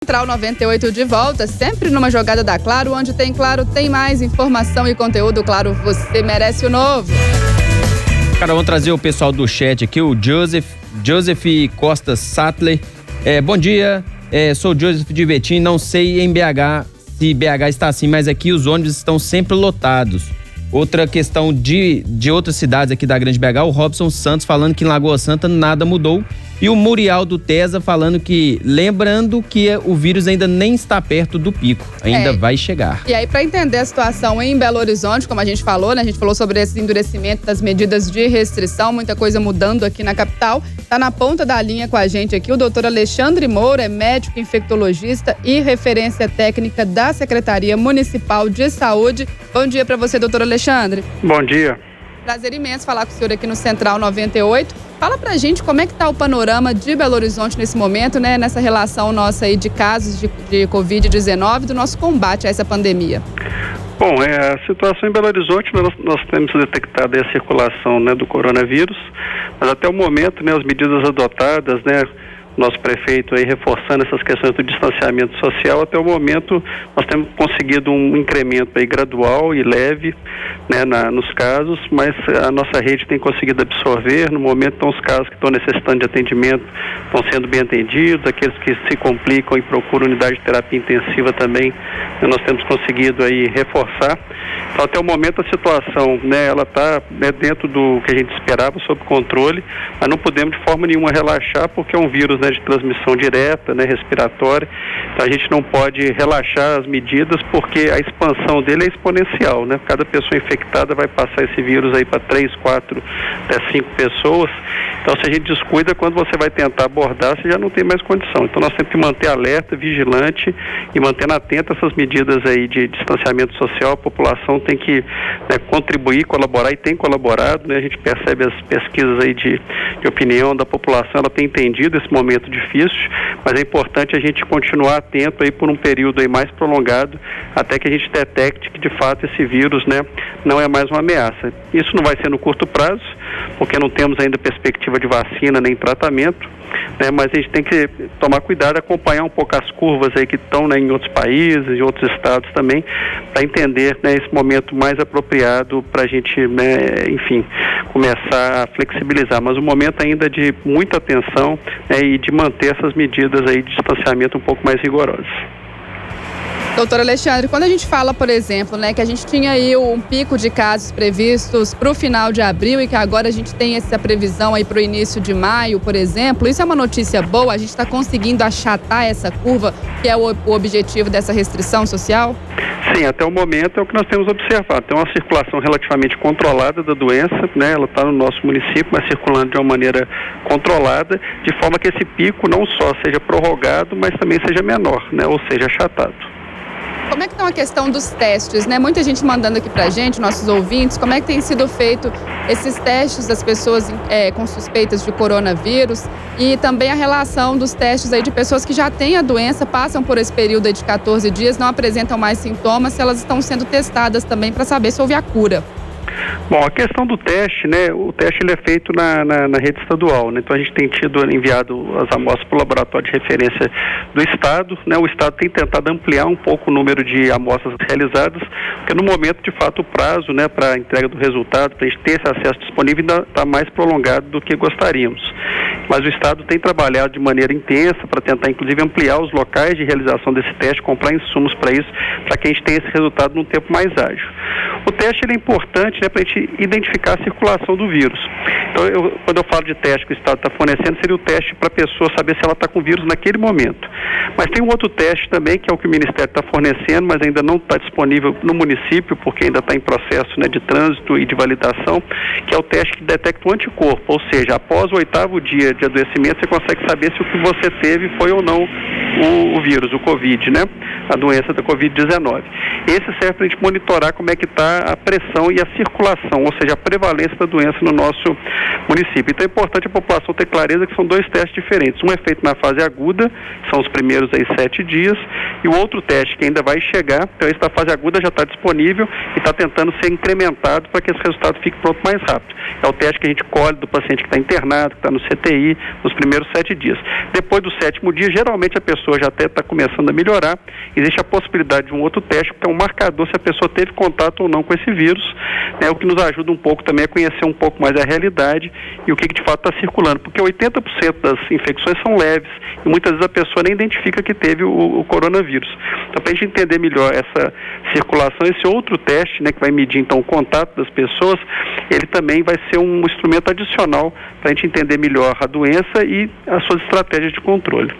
Central 98 de volta, sempre numa jogada da Claro, onde tem Claro, tem mais informação e conteúdo. Claro, você merece o novo. Cara, vamos trazer o pessoal do chat aqui, o Joseph Costa Sattler. Bom dia, sou o Joseph de Betim, não sei em BH se BH está assim, mas aqui os ônibus estão sempre lotados. Outra questão de outras cidades aqui da Grande BH, o Robson Santos falando que em Lagoa Santa nada mudou. E o Murial do Tesa falando que, lembrando que o vírus ainda nem está perto do pico, ainda vai chegar. E aí, para entender a situação em Belo Horizonte, como a gente falou, né? A gente falou sobre esse endurecimento das medidas de restrição, muita coisa mudando aqui na capital. Tá na ponta da linha com a gente aqui o doutor Alexandre Moura, é médico infectologista e referência técnica da Secretaria Municipal de Saúde. Bom dia para você, doutor Alexandre. Bom dia. Prazer imenso falar com o senhor aqui no Central 98. Fala pra gente como é que tá o panorama de Belo Horizonte nesse momento, né? Nessa relação nossa aí de casos de Covid-19, do nosso combate a essa pandemia. Bom, a situação em Belo Horizonte, nós temos detectado a circulação, né, do coronavírus, mas até o momento, né, as medidas adotadas, né, nosso prefeito aí reforçando essas questões do distanciamento social, até o momento nós temos conseguido um incremento aí gradual e leve, né, nos casos, mas a nossa rede tem conseguido absorver. No momento, então, os casos que estão necessitando de atendimento estão sendo bem atendidos, aqueles que se complicam e procuram unidade de terapia intensiva também, né, nós temos conseguido aí reforçar. Então, até o momento a situação, né, ela está, né, dentro do que a gente esperava, sob controle, mas não podemos de forma nenhuma relaxar, porque é um vírus, né, de transmissão direta, né, respiratória. Então a gente não pode relaxar as medidas, porque a expansão dele é exponencial, né? Cada pessoa infectada vai passar esse vírus aí para 3, 4, até 5 pessoas. Então, se a gente descuida, quando você vai tentar abordar, você já não tem mais condição. Então nós temos que manter alerta, vigilante e mantendo atento essas medidas aí de distanciamento social. A população tem que, né, contribuir, colaborar, e tem colaborado, né? A gente percebe as pesquisas aí de opinião da população, ela tem entendido esse momento difícil, mas é importante a gente continuar atento aí por um período aí mais prolongado, até que a gente detecte que de fato esse vírus, né, não é mais uma ameaça. Isso não vai ser no curto prazo, porque não temos ainda perspectiva de vacina nem tratamento, né, mas a gente tem que tomar cuidado, acompanhar um pouco as curvas aí que estão, né, em outros países, em outros estados também, para entender, né, esse momento mais apropriado para a gente, né, enfim, começar a flexibilizar. Mas um momento ainda de muita atenção, né, e de manter essas medidas aí de distanciamento um pouco mais rigorosas. Doutor Alexandre, quando a gente fala, por exemplo, né, que a gente tinha aí um pico de casos previstos para o final de abril e que agora a gente tem essa previsão aí para o início de maio, por exemplo, isso é uma notícia boa? A gente está conseguindo achatar essa curva, que é o objetivo dessa restrição social? Sim, até o momento é o que nós temos observado. Tem uma circulação relativamente controlada da doença, né? Ela está no nosso município, mas circulando de uma maneira controlada, de forma que esse pico não só seja prorrogado, mas também seja menor, né? Ou seja, achatado. Como é que está a questão dos testes, né? Muita gente mandando aqui pra gente, nossos ouvintes, como é que tem sido feito esses testes das pessoas com suspeitas de coronavírus e também a relação dos testes aí de pessoas que já têm a doença, passam por esse período aí de 14 dias, não apresentam mais sintomas, se elas estão sendo testadas também para saber se houve a cura. Bom, a questão do teste, né, o teste ele é feito na rede estadual, né, então a gente tem enviado as amostras para o laboratório de referência do Estado, né, o Estado tem tentado ampliar um pouco o número de amostras realizadas, porque no momento, de fato, o prazo, né, para a entrega do resultado, para a gente ter esse acesso disponível, ainda está mais prolongado do que gostaríamos. Mas o Estado tem trabalhado de maneira intensa para tentar, inclusive, ampliar os locais de realização desse teste, comprar insumos para isso, para que a gente tenha esse resultado num tempo mais ágil. O teste ele é importante, né, para a gente identificar a circulação do vírus. Então, quando eu falo de teste que o Estado está fornecendo, seria o teste para a pessoa saber se ela está com vírus naquele momento. Mas tem um outro teste também, que é o que o Ministério está fornecendo, mas ainda não está disponível no município, porque ainda está em processo, né, de trânsito e de validação, que é o teste que detecta o anticorpo, ou seja, após o 8º dia de adoecimento, você consegue saber se o que você teve foi ou não o vírus, o Covid, né? A doença da Covid-19. Esse serve para a gente monitorar como é que está a pressão e a circulação, ou seja, a prevalência da doença no nosso município. Então é importante a população ter clareza que são dois testes diferentes. Um é feito na fase aguda, que são os primeiros aí 7 dias, e o outro teste que ainda vai chegar, então esse da fase aguda já está disponível e está tentando ser incrementado para que esse resultado fique pronto mais rápido. É o teste que a gente colhe do paciente que está internado, que está no CTI, ali nos primeiros 7 dias. Depois do 7º dia, geralmente a pessoa já até está começando a melhorar. Existe a possibilidade de um outro teste, que é um marcador se a pessoa teve contato ou não com esse vírus, né, o que nos ajuda um pouco também a conhecer um pouco mais a realidade e o que de fato está circulando, porque 80% das infecções são leves e muitas vezes a pessoa nem identifica que teve o coronavírus. Então, para a gente entender melhor essa circulação, esse outro teste, né, que vai medir então o contato das pessoas, ele também vai ser um instrumento adicional para a gente entender melhor a doença e as suas estratégias de controle.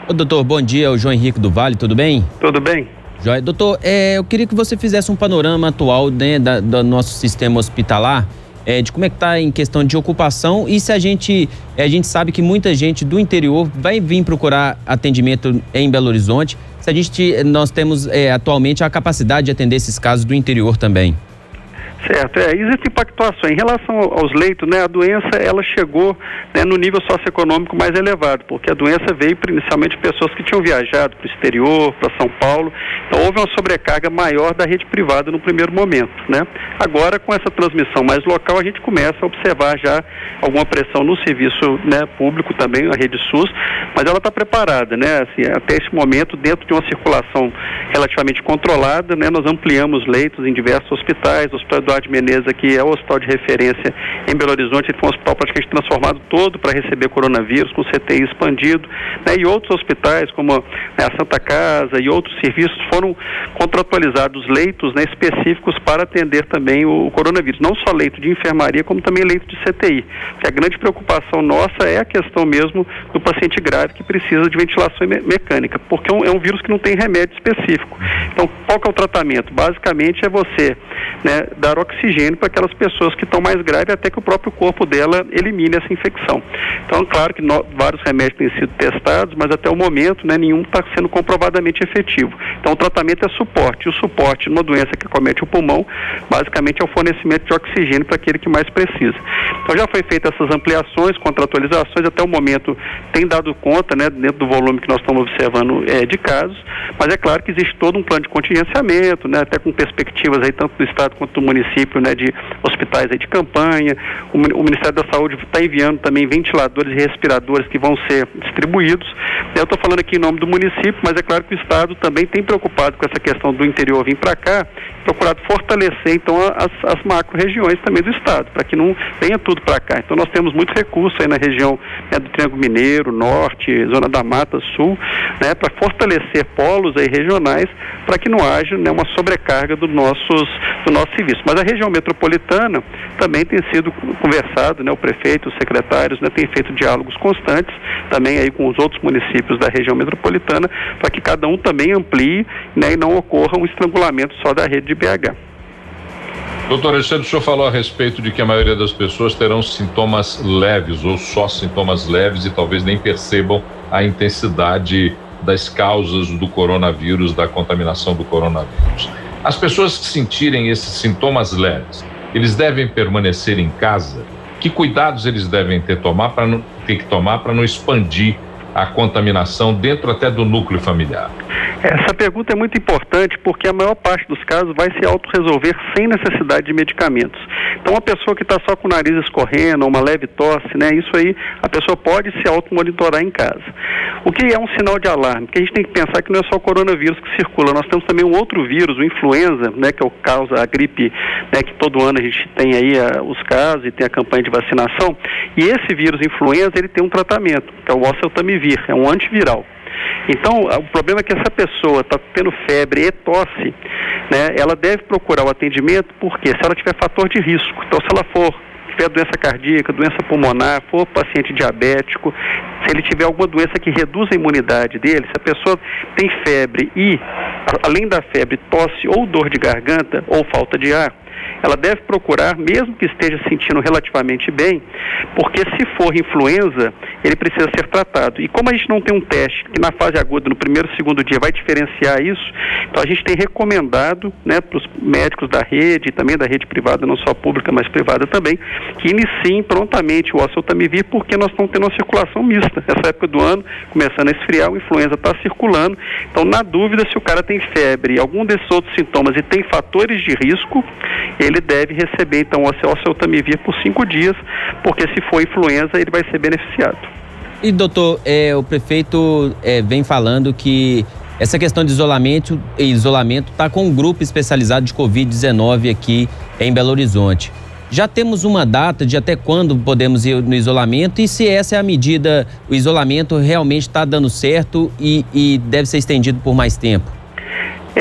Ô, doutor, bom dia, o João Henrique do Vale, tudo bem? Tudo bem. Joia. Doutor, eu queria que você fizesse um panorama atual, né, do nosso sistema hospitalar, de como é que está em questão de ocupação e se a gente sabe que muita gente do interior vai vir procurar atendimento em Belo Horizonte, se nós temos atualmente a capacidade de atender esses casos do interior também. Certo, existem pactuações. Em relação aos leitos, né, a doença ela chegou, né, no nível socioeconômico mais elevado, porque a doença veio inicialmente de pessoas que tinham viajado para o exterior, para São Paulo, então houve uma sobrecarga maior da rede privada no primeiro momento, né? Agora, com essa transmissão mais local, a gente começa a observar já alguma pressão no serviço, né, público também, a rede SUS, mas ela está preparada, né? Assim, até esse momento, dentro de uma circulação relativamente controlada, né, nós ampliamos leitos em diversos hospitais, o Hospital Eduardo Menezes aqui é o hospital de referência em Belo Horizonte, ele foi um hospital praticamente transformado todo para receber coronavírus, com CTI expandido, né, e outros hospitais como, né, a Santa Casa e outros serviços foram contratualizados leitos, né, específicos para atender também o coronavírus, não só leito de enfermaria, como também leito de CTI, porque a grande preocupação nossa é a questão mesmo do paciente grave que precisa de ventilação mecânica, porque é um vírus que não tem remédio específico. Então, qual que é o tratamento? Basicamente é você, né, dar oxigênio para aquelas pessoas que estão mais graves até que o próprio corpo dela elimine essa infecção. Então, claro que vários remédios têm sido testados, mas até o momento, né, nenhum está sendo comprovadamente efetivo. Então, o tratamento é suporte. E o suporte numa doença que acomete o pulmão, basicamente é o fornecimento de oxigênio para aquele que mais precisa. Então, já foi feita essas ampliações, contratualizações, até o momento tem dado conta, né, dentro do volume que nós estamos observando de casos, mas é claro que existe todo um plano de contingenciamento, né, até com perspectivas aí tanto do Estado quanto do município, né, de hospitais aí de campanha. O Ministério da Saúde está enviando também ventiladores e respiradores que vão ser distribuídos. Eu estou falando aqui em nome do município, mas é claro que o Estado também tem preocupado com essa questão do interior vir para cá, procurado fortalecer então as macro-regiões também do Estado, para que não venha tudo para cá. Então nós temos muitos recursos aí na região, né, do Triângulo Mineiro, Norte, Zona da Mata Sul, né, para fortalecer polos aí regionais, para que não haja, né, uma sobrecarga do nosso serviço. Mas a região metropolitana também tem sido conversado, né, o prefeito, os secretários, né, têm feito diálogos constantes também aí com os outros municípios da região metropolitana, para que cada um também amplie, né, e não ocorra um estrangulamento só da rede de BH. Doutor Alexandre, o senhor falou a respeito de que a maioria das pessoas terão sintomas leves ou só sintomas leves e talvez nem percebam a intensidade das causas do coronavírus, da contaminação do coronavírus. As pessoas que sentirem esses sintomas leves, eles devem permanecer em casa? Que cuidados eles devem ter que tomar para não expandir a contaminação dentro até do núcleo familiar? Essa pergunta é muito importante porque a maior parte dos casos vai se autorresolver sem necessidade de medicamentos. Então, uma pessoa que está só com o nariz escorrendo, uma leve tosse, né, isso aí a pessoa pode se automonitorar em casa. O que é um sinal de alarme? Porque a gente tem que pensar que não é só o coronavírus que circula, nós temos também um outro vírus, o influenza, né, que é o causa a gripe, né, que todo ano a gente tem aí os casos e tem a campanha de vacinação, e esse vírus influenza, ele tem um tratamento, que é o oseltamivir, é um antiviral. Então, o problema é que essa pessoa está tendo febre e tosse, né, ela deve procurar o atendimento, porque se ela tiver fator de risco, então se ela tiver doença cardíaca, doença pulmonar, for paciente diabético, se ele tiver alguma doença que reduz a imunidade dele, se a pessoa tem febre e, além da febre, tosse ou dor de garganta ou falta de ar, ela deve procurar, mesmo que esteja se sentindo relativamente bem, porque se for influenza, ele precisa ser tratado. E como a gente não tem um teste que na fase aguda, no primeiro e segundo dia, vai diferenciar isso, então a gente tem recomendado, né, para os médicos da rede e também da rede privada, não só pública, mas privada também, que iniciem prontamente o oseltamivir, porque nós estamos tendo uma circulação mista. Essa época do ano, começando a esfriar, o influenza está circulando. Então, na dúvida, se o cara tem febre e algum desses outros sintomas e tem fatores de risco, ele deve receber, então, o oseltamivir por 5 dias, porque se for influenza, ele vai ser beneficiado. E doutor, o prefeito vem falando que essa questão de isolamento está com um grupo especializado de Covid-19 aqui em Belo Horizonte. Já temos uma data de até quando podemos ir no isolamento e se essa é a medida, o isolamento realmente está dando certo e deve ser estendido por mais tempo?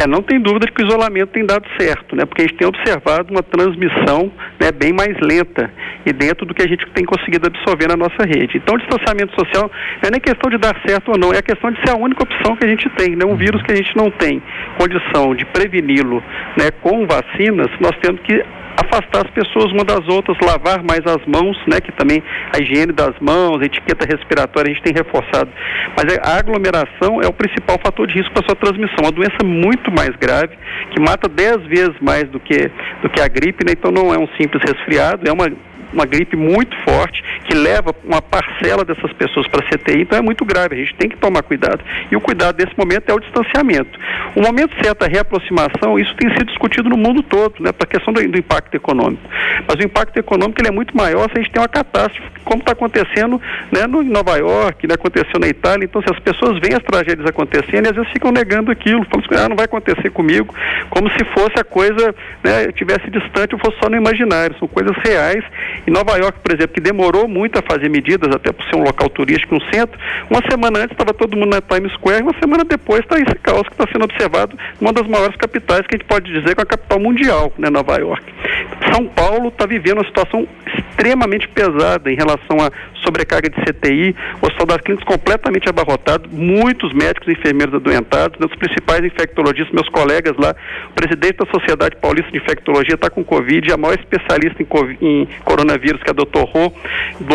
Não tem dúvida de que o isolamento tem dado certo, né? Porque a gente tem observado uma transmissão, né, bem mais lenta e dentro do que a gente tem conseguido absorver na nossa rede. Então, o distanciamento social não é nem questão de dar certo ou não, é a questão de ser a única opção que a gente tem, né? Um vírus que a gente não tem condição de preveni-lo, né, com vacinas, nós temos que afastar as pessoas uma das outras, lavar mais as mãos, né, que também a higiene das mãos, a etiqueta respiratória a gente tem reforçado, mas a aglomeração é o principal fator de risco para a sua transmissão, uma doença muito mais grave, que mata 10 vezes mais do que a gripe, né? Então não é um simples resfriado, é uma gripe muito forte, que leva uma parcela dessas pessoas para a CTI, então é muito grave, a gente tem que tomar cuidado. E o cuidado nesse momento é o distanciamento. O momento certo, a reaproximação, isso tem sido discutido no mundo todo, né, para a questão do impacto econômico. Mas o impacto econômico ele é muito maior se a gente tem uma catástrofe, como está acontecendo, né, em Nova York, né, aconteceu na Itália. Então, se as pessoas veem as tragédias acontecendo, e às vezes ficam negando aquilo, falando assim, não vai acontecer comigo, como se fosse a coisa, né, estivesse distante ou fosse só no imaginário. São coisas reais. Em Nova York, por exemplo, que demorou muito a fazer medidas, até por ser um local turístico, um centro, uma semana antes estava todo mundo na Times Square, uma semana depois está esse caos que está sendo observado em uma das maiores capitais que a gente pode dizer que é a capital mundial, né, Nova York. São Paulo está vivendo uma situação extremamente pesada em relação à sobrecarga de CTI, o hospital das clínicas completamente abarrotado, muitos médicos e enfermeiros adoentados, né, os principais infectologistas, meus colegas lá, o presidente da Sociedade Paulista de Infectologia está com Covid, a maior especialista em coronavírus, que é a Dr. Rô,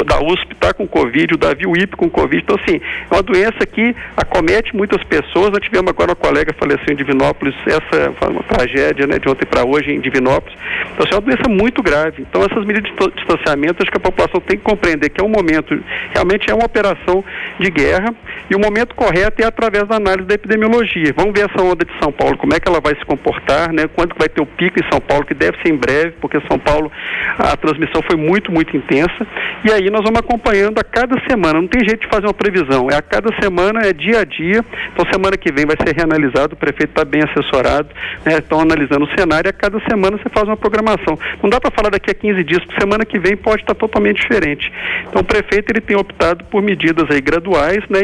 da USP, está com Covid, o Davi Wip com Covid. Então, assim, é uma doença que acomete muitas pessoas. Nós tivemos agora uma colega que faleceu em Divinópolis, essa foi uma tragédia, né, de ontem para hoje em Divinópolis. Então, assim, é uma doença muito grave. Então, essas medidas de distanciamento, acho que a população tem que compreender que é um momento, realmente é uma operação de guerra, e o momento correto é através da análise da epidemiologia. Vamos ver essa onda de São Paulo, como é que ela vai se comportar, né, quando que vai ter o pico em São Paulo, que deve ser em breve, porque São Paulo, a transmissão foi muito, muito intensa, e aí nós vamos acompanhando a cada semana, não tem jeito de fazer uma previsão, a cada semana, é dia a dia. Então semana que vem vai ser reanalisado, o prefeito está bem assessorado, né, estão analisando o cenário, e a cada semana você faz uma programação. Não dá para falar daqui a 15 dias, porque semana que vem pode estar totalmente diferente. Então o prefeito ele tem optado por medidas aí graduais, né,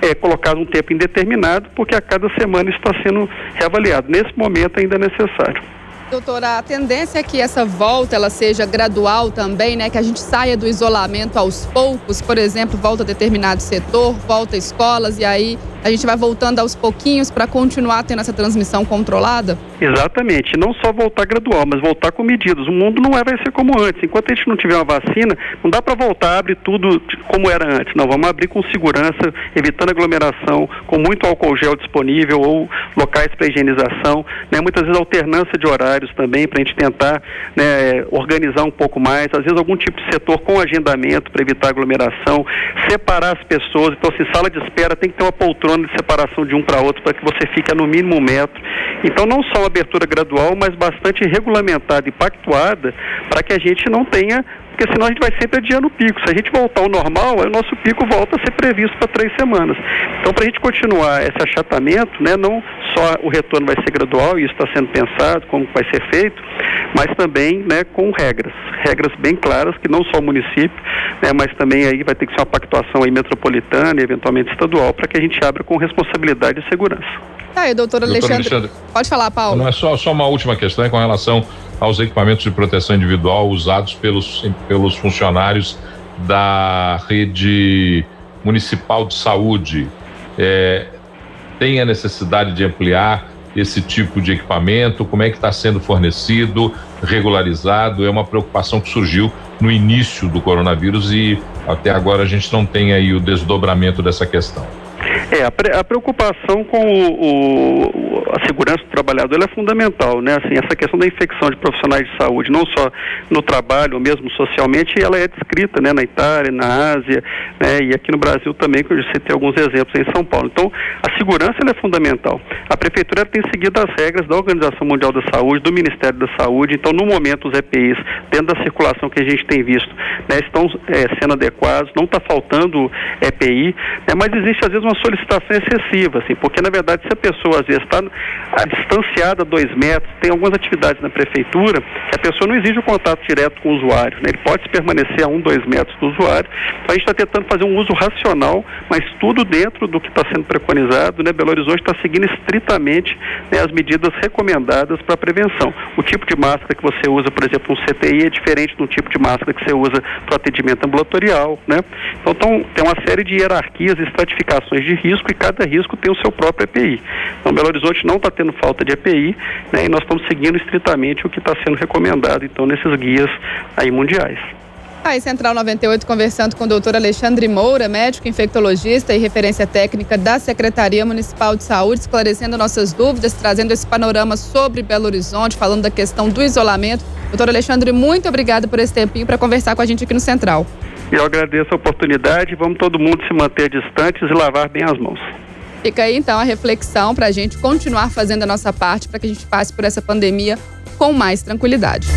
e colocado um tempo indeterminado, porque a cada semana isso está sendo reavaliado. Nesse momento ainda é necessário. Doutora, a tendência é que essa volta ela seja gradual também, né? Que a gente saia do isolamento aos poucos, por exemplo, volta a determinado setor, volta a escolas, e aí a gente vai voltando aos pouquinhos para continuar tendo essa transmissão controlada? Exatamente, não só voltar gradual, mas voltar com medidas. O mundo não vai ser como antes. Enquanto a gente não tiver uma vacina, não dá para voltar a abrir tudo como era antes. Não, vamos abrir com segurança, evitando aglomeração, com muito álcool gel disponível ou locais para higienização, né? Muitas vezes alternância de horários também, para a gente tentar, né, organizar um pouco mais, às vezes algum tipo de setor com agendamento para evitar aglomeração, separar as pessoas. Então, assim, sala de espera tem que ter uma poltrona de separação de um para outro para que você fique a no mínimo 1 metro. Então, não só uma abertura gradual, mas bastante regulamentada e pactuada para que a gente não tenha, porque senão a gente vai sempre adiando o pico. Se a gente voltar ao normal, aí o nosso pico volta a ser previsto para 3 semanas. Então, para a gente continuar esse achatamento, né, não só o retorno vai ser gradual, e isso está sendo pensado, como vai ser feito, mas também, né, com regras bem claras, que não só o município, né, mas também aí vai ter que ser uma pactuação aí metropolitana e eventualmente estadual, para que a gente abra com responsabilidade e segurança. Aí, doutor Alexandre, pode falar, Paulo. Não é só uma última questão, é com relação aos equipamentos de proteção individual usados pelos funcionários da rede municipal de saúde. Tem a necessidade de ampliar esse tipo de equipamento? Como é que está sendo fornecido, regularizado? É uma preocupação que surgiu no início do coronavírus e até agora a gente não tem aí o desdobramento dessa questão. A preocupação com a segurança do trabalhador ela é fundamental, né? Assim, essa questão da infecção de profissionais de saúde, não só no trabalho ou mesmo socialmente, ela é descrita, né, na Itália, na Ásia, né, e aqui no Brasil também, que eu já citei alguns exemplos em São Paulo. Então, a segurança ela é fundamental. A Prefeitura tem seguido as regras da Organização Mundial da Saúde, do Ministério da Saúde. Então, no momento, os EPIs, dentro da circulação que a gente tem visto, né, estão sendo adequados, não está faltando EPI, né, mas existe, às vezes, uma solicitação excessiva, assim, porque, na verdade, se a pessoa, às vezes, está distanciada a 2 metros, tem algumas atividades na Prefeitura que a pessoa não exige o contato direto com o usuário, né, ele pode se permanecer a 1, 2 metros do usuário. Então, a gente está tentando fazer um uso racional, mas tudo dentro do que está sendo preconizado, né? Belo Horizonte está seguindo estritamente, né, as medidas recomendadas para a prevenção. O tipo de máscara que você usa, por exemplo, no CTI é diferente do tipo de máscara que você usa para o atendimento ambulatorial, né? Então, tem uma série de hierarquias e estratificações de risco e cada risco tem o seu próprio EPI. Então, Belo Horizonte não está tendo falta de EPI, né, e nós estamos seguindo estritamente o que está sendo recomendado, então, nesses guias aí mundiais. Aí, Central 98, conversando com o doutor Alexandre Moura, médico infectologista e referência técnica da Secretaria Municipal de Saúde, esclarecendo nossas dúvidas, trazendo esse panorama sobre Belo Horizonte, falando da questão do isolamento. Doutor Alexandre, muito obrigado por esse tempinho para conversar com a gente aqui no Central. Eu agradeço a oportunidade, vamos todo mundo se manter distantes e lavar bem as mãos. Fica aí, então, a reflexão para a gente continuar fazendo a nossa parte para que a gente passe por essa pandemia com mais tranquilidade.